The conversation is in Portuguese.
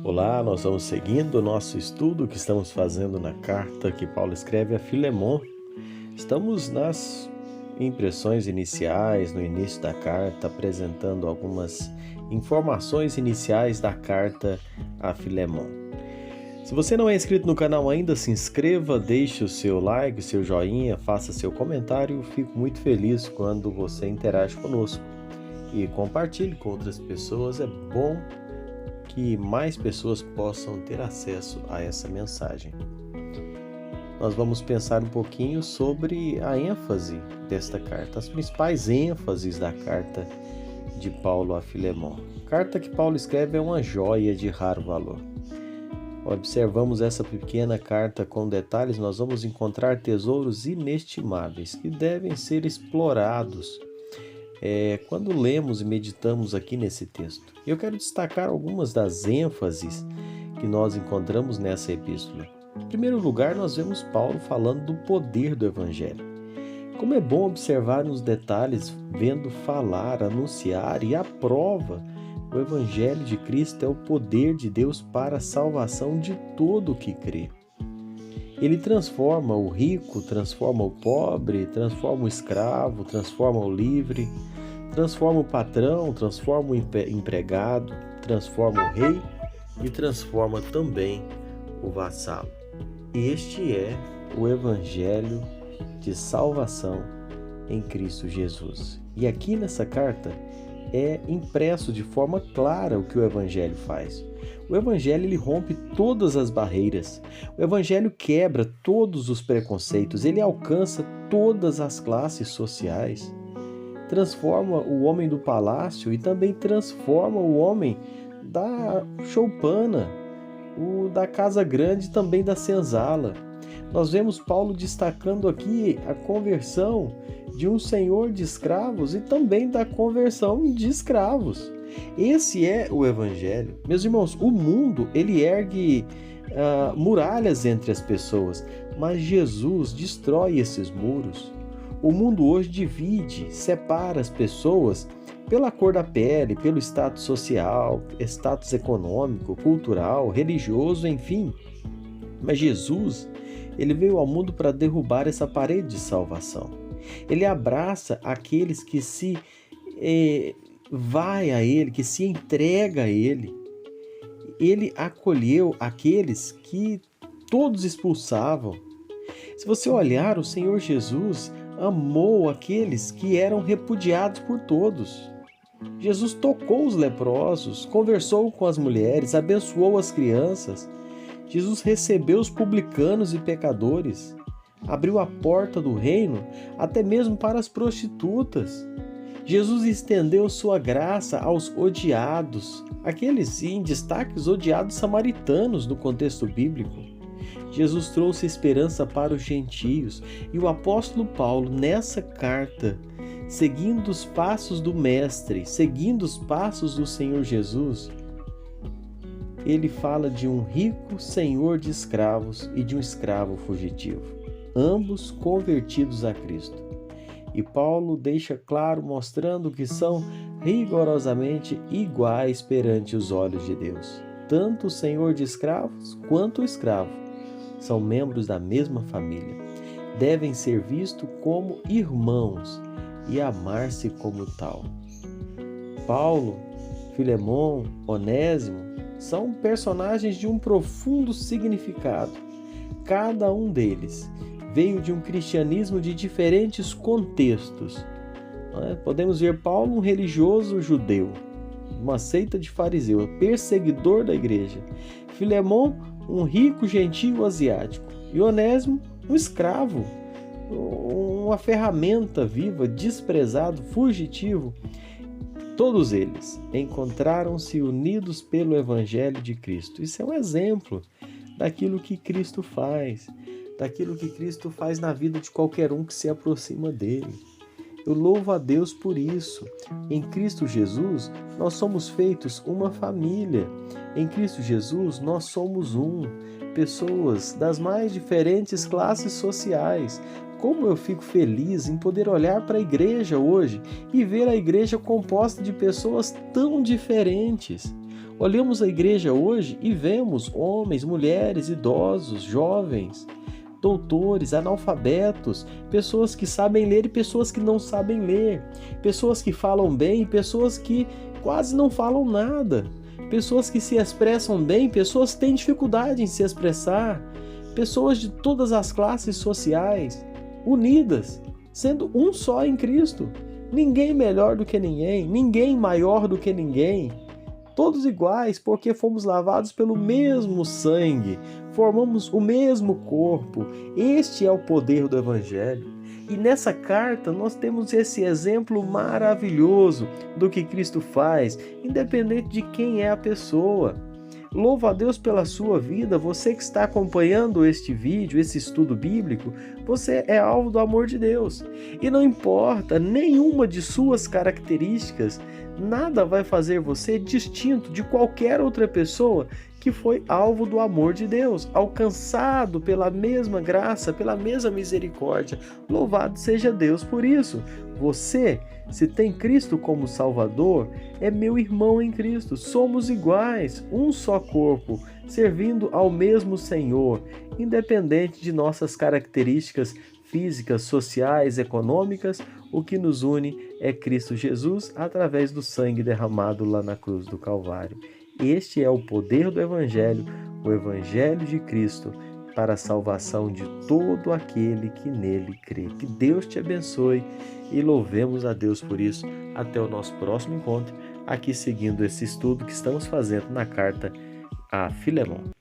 Olá, nós vamos seguindo o nosso estudo que estamos fazendo na carta que Paulo escreve a Filemon. Estamos nas impressões iniciais, no início da carta, apresentando algumas informações iniciais da carta a Filemon. Se você não é inscrito no canal ainda, se inscreva, deixe o seu like, o seu joinha, faça seu comentário. Fico muito feliz quando você interage conosco e compartilhe com outras pessoas. É bom que mais pessoas possam ter acesso a essa mensagem. Nós vamos pensar um pouquinho sobre a ênfase desta carta, as principais ênfases da carta de Paulo a Filemon. A carta que Paulo escreve é uma joia de raro valor. Observamos essa pequena carta com detalhes, nós vamos encontrar tesouros inestimáveis que devem ser explorados quando lemos e meditamos aqui nesse texto. Eu quero destacar algumas das ênfases que nós encontramos nessa epístola. Em primeiro lugar, nós vemos Paulo falando do poder do Evangelho. Como é bom observar nos detalhes, vendo falar, anunciar e a prova. O Evangelho de Cristo é o poder de Deus para a salvação de todo o que crê. Ele transforma o rico, transforma o pobre, transforma o escravo, transforma o livre, transforma o patrão, transforma o empregado, transforma o rei e transforma também o vassalo. Este é o Evangelho de salvação em Cristo Jesus. E aqui nessa carta é impresso de forma clara o que o Evangelho faz. O Evangelho ele rompe todas as barreiras. O Evangelho quebra todos os preconceitos. Ele alcança todas as classes sociais. Transforma o homem do palácio e também transforma o homem da choupana, o da casa grande e também da senzala. Nós vemos Paulo destacando aqui a conversão de um senhor de escravos e também da conversão de escravos. Esse é o Evangelho. Meus irmãos, o mundo ele ergue muralhas entre as pessoas, mas Jesus destrói esses muros. O mundo hoje divide, separa as pessoas pela cor da pele, pelo status social, status econômico, cultural, religioso, enfim. Mas Jesus, ele veio ao mundo para derrubar essa parede de salvação. Ele abraça aqueles que se vai a Ele, que se entrega a Ele. Ele acolheu aqueles que todos expulsavam. Se você olhar, o Senhor Jesus amou aqueles que eram repudiados por todos. Jesus tocou os leprosos, conversou com as mulheres, abençoou as crianças. Jesus recebeu os publicanos e pecadores, abriu a porta do reino até mesmo para as prostitutas. Jesus estendeu sua graça aos odiados, aqueles em destaque os odiados samaritanos no contexto bíblico. Jesus trouxe esperança para os gentios e o apóstolo Paulo, nessa carta, seguindo os passos do Mestre, seguindo os passos do Senhor Jesus, ele fala de um rico senhor de escravos e de um escravo fugitivo, ambos convertidos a Cristo. E Paulo deixa claro, mostrando que são rigorosamente iguais perante os olhos de Deus. Tanto o senhor de escravos quanto o escravo são membros da mesma família. Devem ser vistos como irmãos e amar-se como tal. Paulo, Filemon, Onésimo são personagens de um profundo significado. Cada um deles veio de um cristianismo de diferentes contextos. Podemos ver Paulo, um religioso judeu, uma seita de fariseu, perseguidor da igreja. Filemon, um rico gentio asiático. E Onésimo, um escravo, uma ferramenta viva, desprezado, fugitivo. Todos eles encontraram-se unidos pelo Evangelho de Cristo. Isso é um exemplo daquilo que Cristo faz, daquilo que Cristo faz na vida de qualquer um que se aproxima dele. Eu louvo a Deus por isso. Em Cristo Jesus, nós somos feitos uma família. Em Cristo Jesus, nós somos pessoas das mais diferentes classes sociais. Como eu fico feliz em poder olhar para a igreja hoje e ver a igreja composta de pessoas tão diferentes. Olhamos a igreja hoje e vemos homens, mulheres, idosos, jovens, doutores, analfabetos, pessoas que sabem ler e pessoas que não sabem ler, pessoas que falam bem e pessoas que quase não falam nada, pessoas que se expressam bem, pessoas que têm dificuldade em se expressar, pessoas de todas as classes sociais, unidas, sendo um só em Cristo. Ninguém melhor do que ninguém, ninguém maior do que ninguém. Todos iguais, porque fomos lavados pelo mesmo sangue, formamos o mesmo corpo. Este é o poder do Evangelho. E nessa carta nós temos esse exemplo maravilhoso do que Cristo faz, independente de quem é a pessoa. Louvo a Deus pela sua vida, você que está acompanhando este vídeo, esse estudo bíblico, você é alvo do amor de Deus. E não importa nenhuma de suas características, nada vai fazer você distinto de qualquer outra pessoa que foi alvo do amor de Deus, alcançado pela mesma graça, pela mesma misericórdia. Louvado seja Deus por isso. Você, se tem Cristo como Salvador, é meu irmão em Cristo. Somos iguais, um só corpo, servindo ao mesmo Senhor, independente de nossas características físicas, sociais, econômicas. O que nos une é Cristo Jesus através do sangue derramado lá na cruz do Calvário. Este é o poder do Evangelho, o Evangelho de Cristo, para a salvação de todo aquele que nele crê. Que Deus te abençoe e louvemos a Deus por isso. Até o nosso próximo encontro, aqui seguindo esse estudo que estamos fazendo na carta a Filemon.